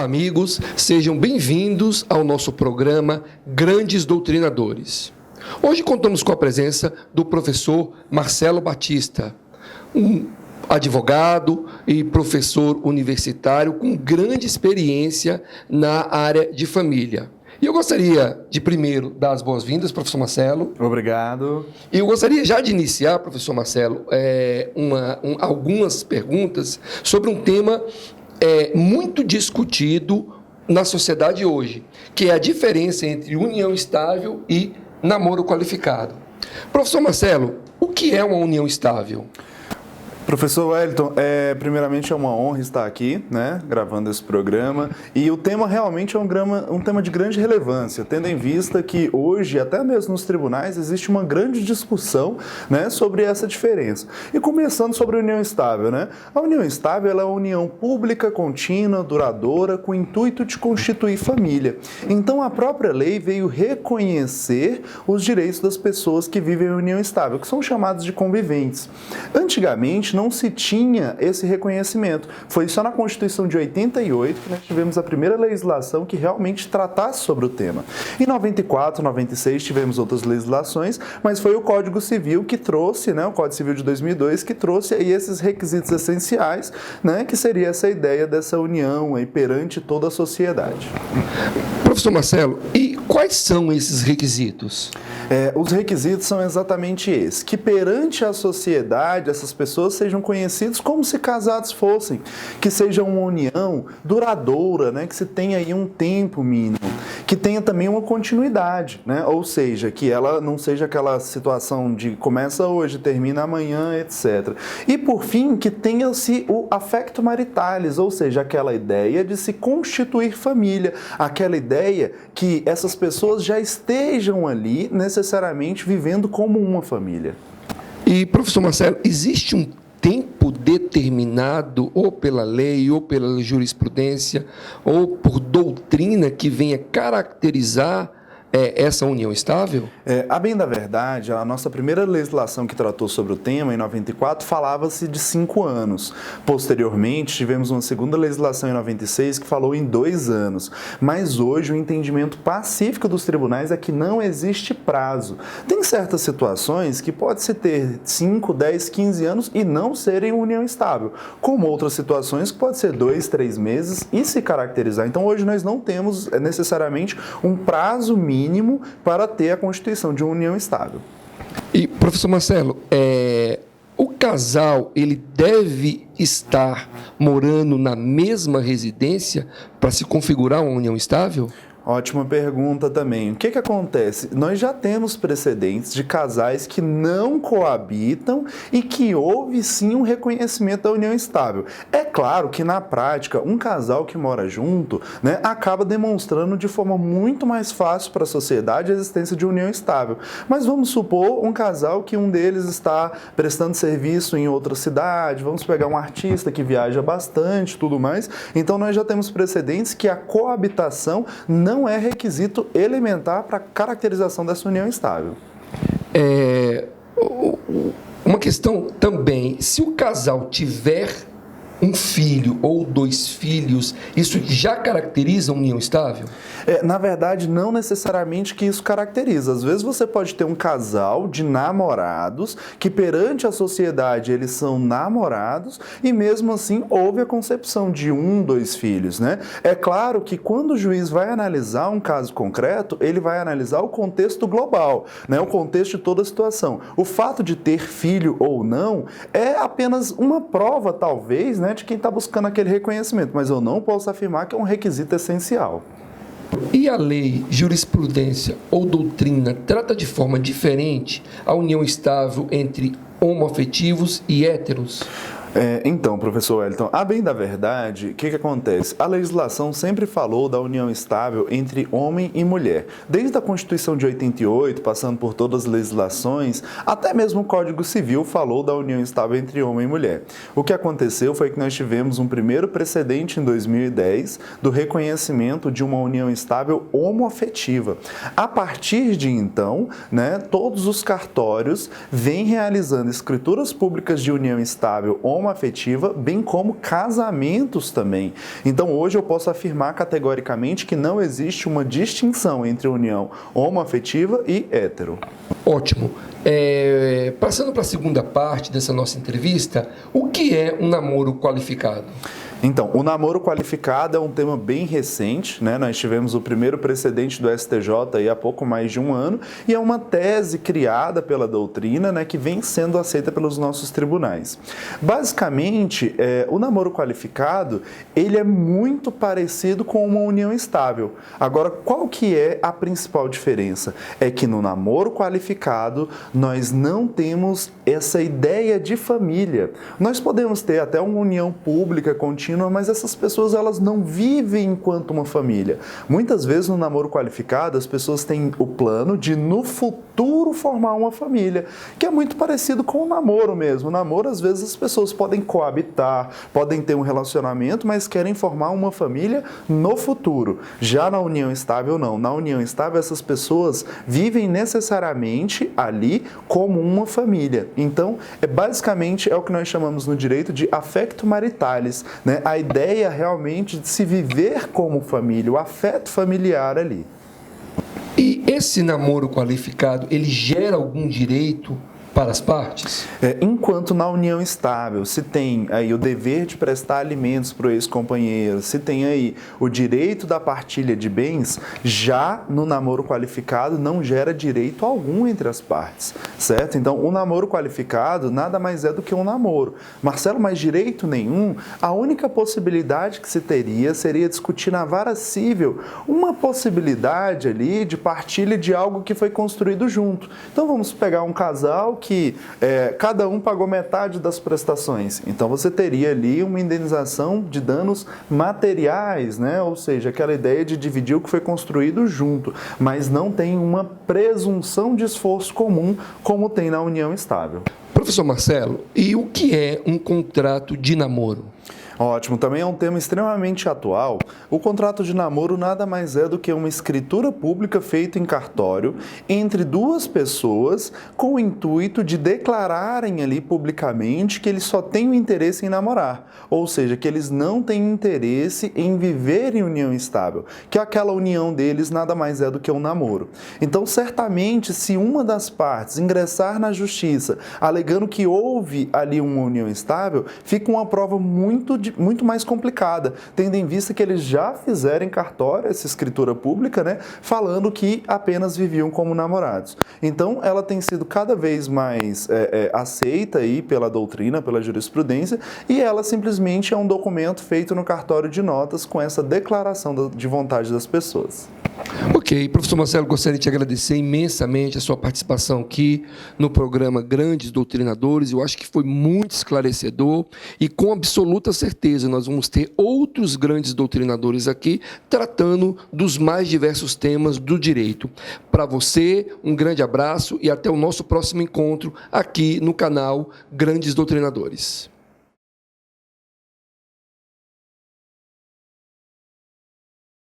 Olá, amigos, sejam bem-vindos ao nosso programa Grandes Doutrinadores. Hoje contamos com a presença do professor Marcelo Batista, um advogado e professor universitário com grande experiência na área de família. E eu gostaria de, primeiro, dar as boas-vindas, professor Marcelo. Obrigado. E eu gostaria já de iniciar, professor Marcelo, algumas perguntas sobre um tema muito discutido na sociedade hoje, que é a diferença entre união estável e namoro qualificado. Professor Marcelo, o que é uma união estável? Professor Wellington, primeiramente é uma honra estar aqui, gravando esse programa, e o tema realmente é um tema de grande relevância, tendo em vista que hoje, até mesmo nos tribunais, existe uma grande discussão, sobre essa diferença. E começando sobre a união estável, A união estável ela é uma união pública, contínua, duradoura, com o intuito de constituir família. Então, a própria lei veio reconhecer os direitos das pessoas que vivem em união estável, que são chamados de conviventes. Antigamente, não se tinha esse reconhecimento. Foi só na Constituição de 88 que nós tivemos a primeira legislação que realmente tratasse sobre o tema. Em 94, 96 tivemos outras legislações, mas foi o Código Civil que trouxe, o Código Civil de 2002, que trouxe aí esses requisitos essenciais, que seria essa ideia dessa união aí perante toda a sociedade. Professor Marcelo, e quais são esses requisitos? Os requisitos são exatamente esses, que perante a sociedade essas pessoas sejam conhecidos como se casados fossem, que seja uma união duradoura, que se tenha aí um tempo mínimo, que tenha também uma continuidade, ou seja, que ela não seja aquela situação de começa hoje, termina amanhã, etc. E por fim, que tenha-se o affecto maritalis, ou seja, aquela ideia de se constituir família, aquela ideia que essas pessoas já estejam ali necessariamente vivendo como uma família. E, professor Marcelo, existe um tempo determinado, ou pela lei, ou pela jurisprudência, ou por doutrina, que venha caracterizar essa união estável? A bem da verdade, a nossa primeira legislação que tratou sobre o tema, em 94, falava-se de 5 anos. Posteriormente, tivemos uma segunda legislação em 96 que falou em 2 anos. Mas hoje o entendimento pacífico dos tribunais é que não existe prazo. Tem certas situações que pode-se ter 5, 10, 15 anos e não serem união estável, como outras situações que pode ser 2, 3 meses e se caracterizar. Então hoje nós não temos necessariamente um prazo mínimo para ter a constituição de uma união estável. E, professor Marcelo, o casal ele deve estar morando na mesma residência para se configurar uma união estável? Ótima pergunta também. O que acontece? Nós já temos precedentes de casais que não coabitam e que houve sim um reconhecimento da união estável. É claro que na prática, um casal que mora junto, acaba demonstrando de forma muito mais fácil para a sociedade a existência de união estável. Mas vamos supor um casal que um deles está prestando serviço em outra cidade, vamos pegar um artista que viaja bastante, tudo mais. Então nós já temos precedentes que a coabitação não é requisito elementar para a caracterização dessa união estável. Uma questão também, se o casal tiver um filho ou 2 filhos, isso já caracteriza a união estável? Na verdade, não necessariamente que isso caracteriza. Às vezes você pode ter um casal de namorados que perante a sociedade eles são namorados e mesmo assim houve a concepção de 1, 2 filhos, É claro que quando o juiz vai analisar um caso concreto, ele vai analisar o contexto global, o contexto de toda a situação. O fato de ter filho ou não é apenas uma prova, talvez, de quem está buscando aquele reconhecimento, mas eu não posso afirmar que é um requisito essencial. E a lei, jurisprudência ou doutrina trata de forma diferente a união estável entre homoafetivos e héteros? Então, professor Wellington, a bem da verdade, o que acontece? A legislação sempre falou da união estável entre homem e mulher. Desde a Constituição de 88, passando por todas as legislações, até mesmo o Código Civil falou da união estável entre homem e mulher. O que aconteceu foi que nós tivemos um primeiro precedente em 2010 do reconhecimento de uma união estável homoafetiva. A partir de então, todos os cartórios vêm realizando escrituras públicas de união estável homoafetiva homoafetiva, bem como casamentos também. Então, hoje eu posso afirmar categoricamente que não existe uma distinção entre união homoafetiva e hétero. Ótimo. Passando para a segunda parte dessa nossa entrevista, o que é um namoro qualificado? Então, o namoro qualificado é um tema bem recente, né? Nós tivemos o primeiro precedente do STJ aí há pouco mais de um ano, e é uma tese criada pela doutrina, né, que vem sendo aceita pelos nossos tribunais. Basicamente, o namoro qualificado, ele é muito parecido com uma união estável. Agora, qual que é a principal diferença? É que no namoro qualificado, nós não temos essa ideia de família. Nós podemos ter até uma união pública contínua, mas essas pessoas, elas não vivem enquanto uma família. Muitas vezes no namoro qualificado as pessoas têm o plano de no futuro formar uma família, que é muito parecido com o namoro mesmo. O namoro, às vezes as pessoas podem coabitar, podem ter um relacionamento, mas querem formar uma família no futuro. Já na união estável, não. Na união estável, essas pessoas vivem necessariamente ali como uma família. Então, basicamente é o que nós chamamos no direito de affecto maritalis, né? A ideia realmente de se viver como família, o afeto familiar ali. E esse namoro qualificado, ele gera algum direito para as partes? Enquanto na união estável se tem aí o dever de prestar alimentos para o ex-companheiro, se tem aí o direito da partilha de bens, já no namoro qualificado não gera direito algum entre as partes, certo? Então, o namoro qualificado nada mais é do que um namoro. Marcelo, mas direito nenhum? A única possibilidade que se teria seria discutir na vara civil uma possibilidade ali de partilha de algo que foi construído junto. Então, vamos pegar um casal que cada um pagou metade das prestações. Então, você teria ali uma indenização de danos materiais, né? Ou seja, aquela ideia de dividir o que foi construído junto, mas não tem uma presunção de esforço comum como tem na união estável. Professor Marcelo, e o que é um contrato de namoro? Ótimo, também é um tema extremamente atual. O contrato de namoro nada mais é do que uma escritura pública feita em cartório entre duas pessoas com o intuito de declararem ali publicamente que eles só têm o interesse em namorar, ou seja, que eles não têm interesse em viver em união estável, que aquela união deles nada mais é do que um namoro. Então, certamente, se uma das partes ingressar na justiça alegando que houve ali uma união estável, fica uma prova muito mais complicada, tendo em vista que eles já fizeram em cartório essa escritura pública, né, falando que apenas viviam como namorados. Então, ela tem sido cada vez mais aceita aí pela doutrina, pela jurisprudência, e ela simplesmente é um documento feito no cartório de notas com essa declaração de vontade das pessoas. Ok, professor Marcelo, gostaria de te agradecer imensamente a sua participação aqui no programa Grandes Doutrinadores. Eu acho que foi muito esclarecedor e com absoluta certeza nós vamos ter outros grandes doutrinadores aqui tratando dos mais diversos temas do direito. Para você, um grande abraço e até o nosso próximo encontro aqui no canal Grandes Doutrinadores.